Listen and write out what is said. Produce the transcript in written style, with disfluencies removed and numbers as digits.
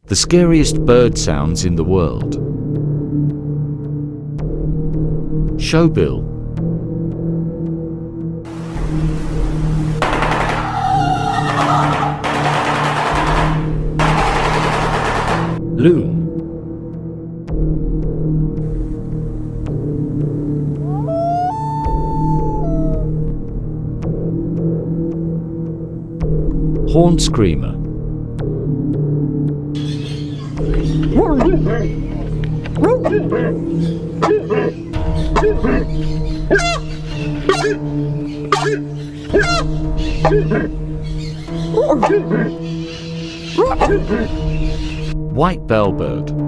The scariest bird sounds in the world. Showbill. Loon. Horn screamer. White bellbird.